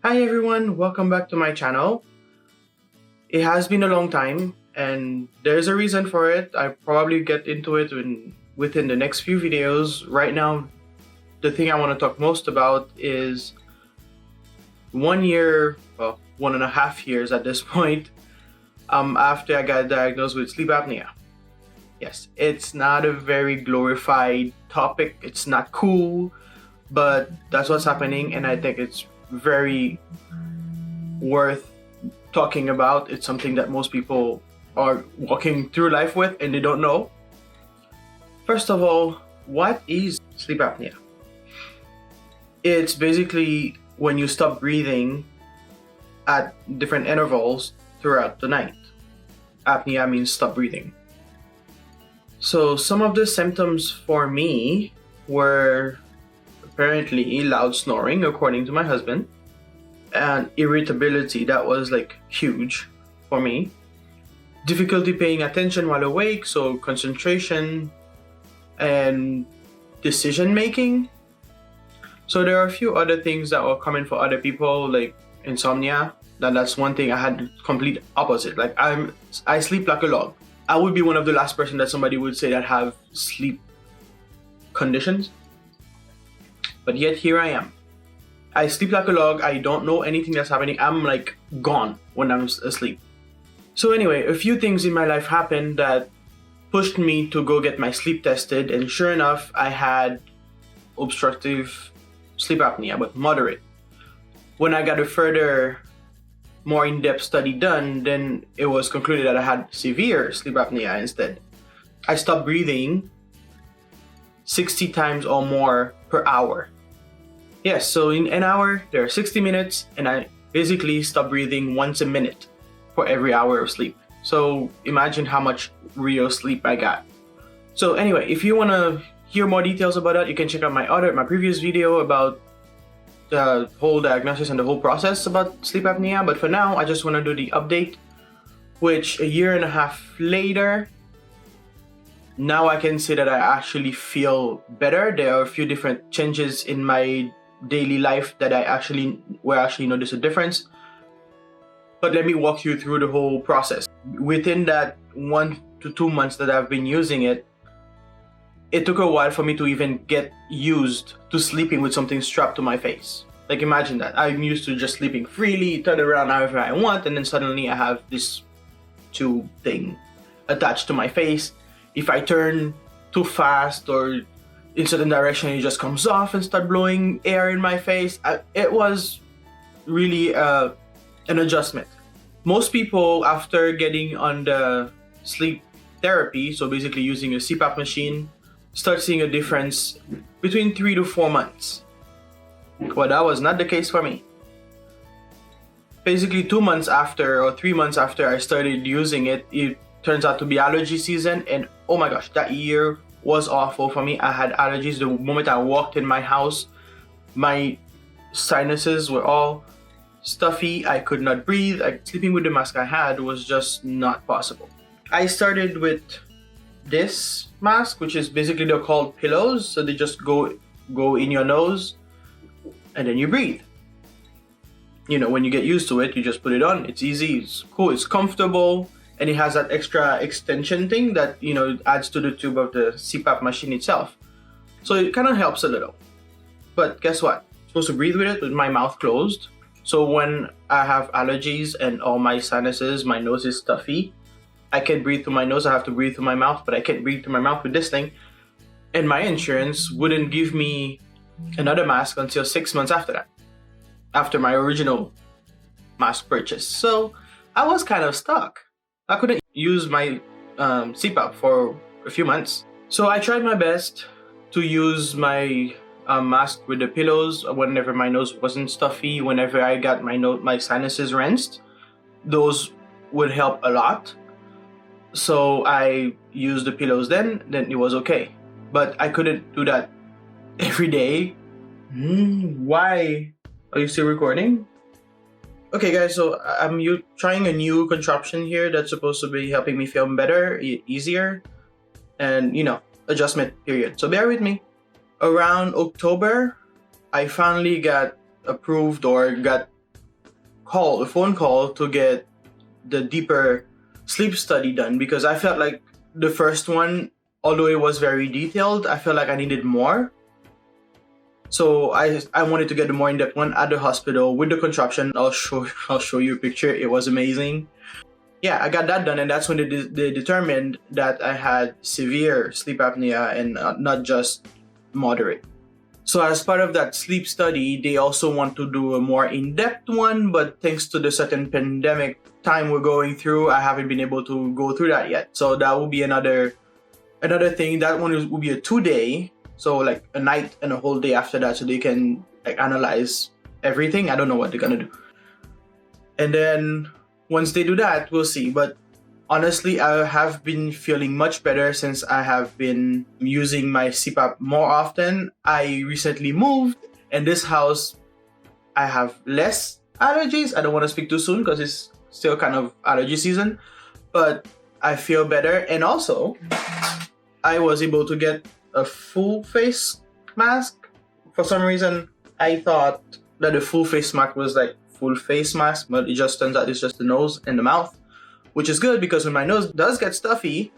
Hi everyone, welcome back to my channel. It has been a long time and there's a reason for it. I probably get into it within the next few videos. Right now, the thing I want to talk most about is 1 year, well, 1.5 years at this point, after I got diagnosed with sleep apnea. Yes, it's not a very glorified topic. It's not cool, but that's what's happening and I think it's very worth talking about. It's something that most people are walking through life with and they don't know. First of all, what is sleep apnea? It's basically when you stop breathing at different intervals throughout the night. Apnea means stop breathing. So some of the symptoms for me were apparently loud snoring, according to my husband, and irritability. That was like huge for me. Difficulty paying attention while awake, so concentration and decision making. So there are a few other things that were common for other people, like insomnia. That's one thing I had the complete opposite. Like I sleep like a log. I would be one of the last person that somebody would say that have sleep conditions. But yet here I am. I sleep like a log. I don't know anything that's happening. I'm like gone when I'm asleep. So anyway, a few things in my life happened that pushed me to go get my sleep tested, and sure enough, I had obstructive sleep apnea, but moderate. When I got a further, more in-depth study done, then it was concluded that I had severe sleep apnea instead. I stopped breathing 60 times or more per hour. Yes, so in an hour, there are 60 minutes, and I basically stop breathing once a minute for every hour of sleep. So imagine how much real sleep I got. So anyway, if you want to hear more details about that, you can check out my previous video about the whole diagnosis and the whole process about sleep apnea. But for now, I just want to do the update, which 1.5 years later, now I can say that I actually feel better. There are a few different changes in my daily life that I actually notice a difference. But let me walk you through the whole process. Within that 1 to 2 months that I've been using it, it took a while for me to even get used to sleeping with something strapped to my face. Like imagine that. I'm used to just sleeping freely, turn around however I want, and then suddenly I have this tube thing attached to my face. If I turn too fast or in certain direction, it just comes off and start blowing air in my face. It was really an adjustment. Most people, after getting on the sleep therapy, so basically using a CPAP machine, start seeing a difference between 3 to 4 months. Well, that was not the case for me. Basically 2 months after or 3 months after I started using it, it turns out to be allergy season, and oh my gosh, that year was awful for me. I had allergies the moment I walked in my house. My sinuses were all stuffy. I could not breathe. Sleeping with the mask I had was just not possible. I started with this mask, which is basically, they're called pillows. So they just go in your nose and then you breathe. You know, when you get used to it, you just put it on. It's easy, it's cool, it's comfortable. And it has that extra extension thing that, you know, adds to the tube of the CPAP machine itself. So it kind of helps a little. But guess what? I'm supposed to breathe with it with my mouth closed. So when I have allergies and all my sinuses, my nose is stuffy, I can't breathe through my nose. I have to breathe through my mouth, but I can't breathe through my mouth with this thing. And my insurance wouldn't give me another mask until 6 months after that, after my original mask purchase. So I was kind of stuck. I couldn't use my CPAP for a few months. So I tried my best to use my mask with the pillows whenever my nose wasn't stuffy, whenever I got my sinuses rinsed. Those would help a lot. So I used the pillows then it was okay. But I couldn't do that every day. Why? Are you still recording? Okay guys, so I'm trying a new contraption here that's supposed to be helping me film better, easier, and you know, adjustment period. So bear with me. Around October, I finally got approved or got a phone call to get the deeper sleep study done, because I felt like the first one, although it was very detailed, I felt like I needed more. So I wanted to get the more in-depth one at the hospital with the contraption. I'll show you a picture. It was amazing. Yeah, I got that done, and that's when they determined that I had severe sleep apnea and not just moderate. So as part of that sleep study, they also want to do a more in-depth one, but thanks to the certain pandemic time we're going through, I haven't been able to go through that yet. So that will be another thing. That one will be a 2-day, so like a night and a whole day after that, so they can like analyze everything. I don't know what they're gonna do. And then once they do that, we'll see. But honestly, I have been feeling much better since I have been using my CPAP more often. I recently moved, and this house, I have less allergies. I don't want to speak too soon because it's still kind of allergy season, but I feel better. And also, I was able to get a full face mask. For some reason, I thought that the full face mask was like full face mask, but it just turns out it's just the nose and the mouth, which is good because when my nose does get stuffy,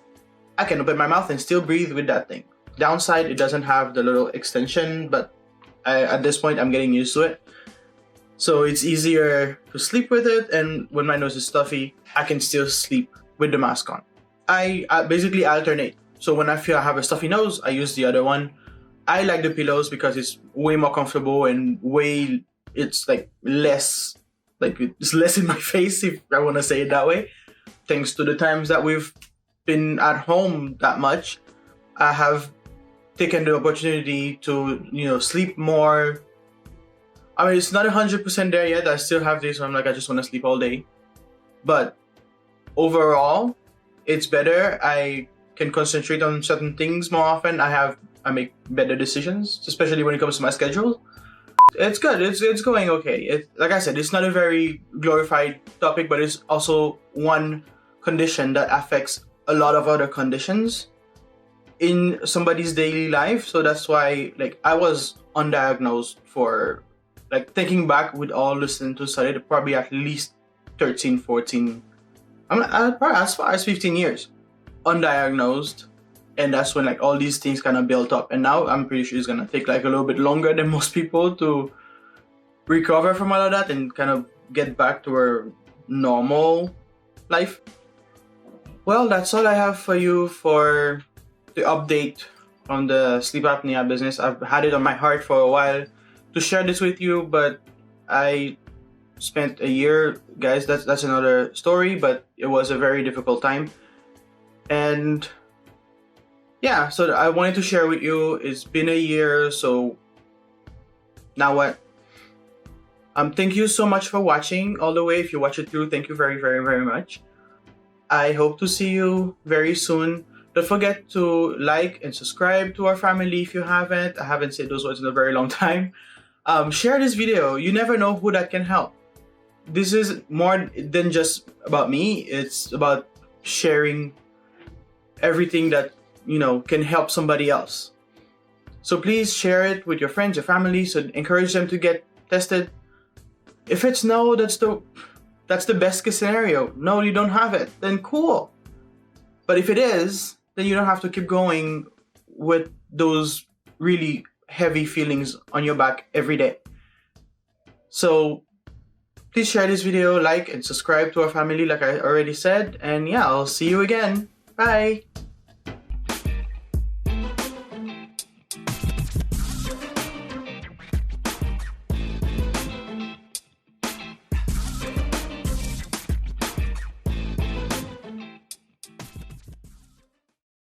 I can open my mouth and still breathe with that thing. Downside, it doesn't have the little extension, but at this point, I'm getting used to it. So it's easier to sleep with it, and when my nose is stuffy, I can still sleep with the mask on. I basically alternate. So when I feel I have a stuffy nose, I use the other one. I like the pillows because it's way more comfortable and it's like less, like it's less in my face, if I want to say it that way. Thanks to the times that we've been at home that much, I have taken the opportunity to, sleep more. I mean, it's not 100% there yet. I still have days where I'm like, I just want to sleep all day. But overall, it's better. I can concentrate on certain things more often. I make better decisions, especially when it comes to my schedule. It's good. It's going okay. Like I said, it's not a very glorified topic, but it's also one condition that affects a lot of other conditions in somebody's daily life. So that's why, like, I was undiagnosed for, like, thinking back with all listening to study, probably at least 13, 14, probably as far as 15 years undiagnosed. And that's when like all these things kind of built up. And now I'm pretty sure it's gonna take like a little bit longer than most people to recover from all of that and kind of get back to our normal life. Well, that's all I have for you for the update on the sleep apnea business. I've had it on my heart for a while to share this with you, but I spent a year, guys, that's another story, but it was a very difficult time. And yeah, so I wanted to share with you. It's been a year, so now what? Thank you so much for watching all the way. If you watch it through, thank you very, very, very much. I hope to see you very soon. Don't forget to like and subscribe to our family if you haven't. I haven't said those words in a very long time. Share this video. You never know who that can help. This is more than just about me. It's about sharing everything that can help somebody else. So please share it with your friends, your family, so encourage them to get tested. If it's no, that's the best case scenario. No, you don't have it, then cool. But if it is, then you don't have to keep going with those really heavy feelings on your back every day. So please share this video, like and subscribe to our family like I already said. And yeah, I'll see you again. Bye.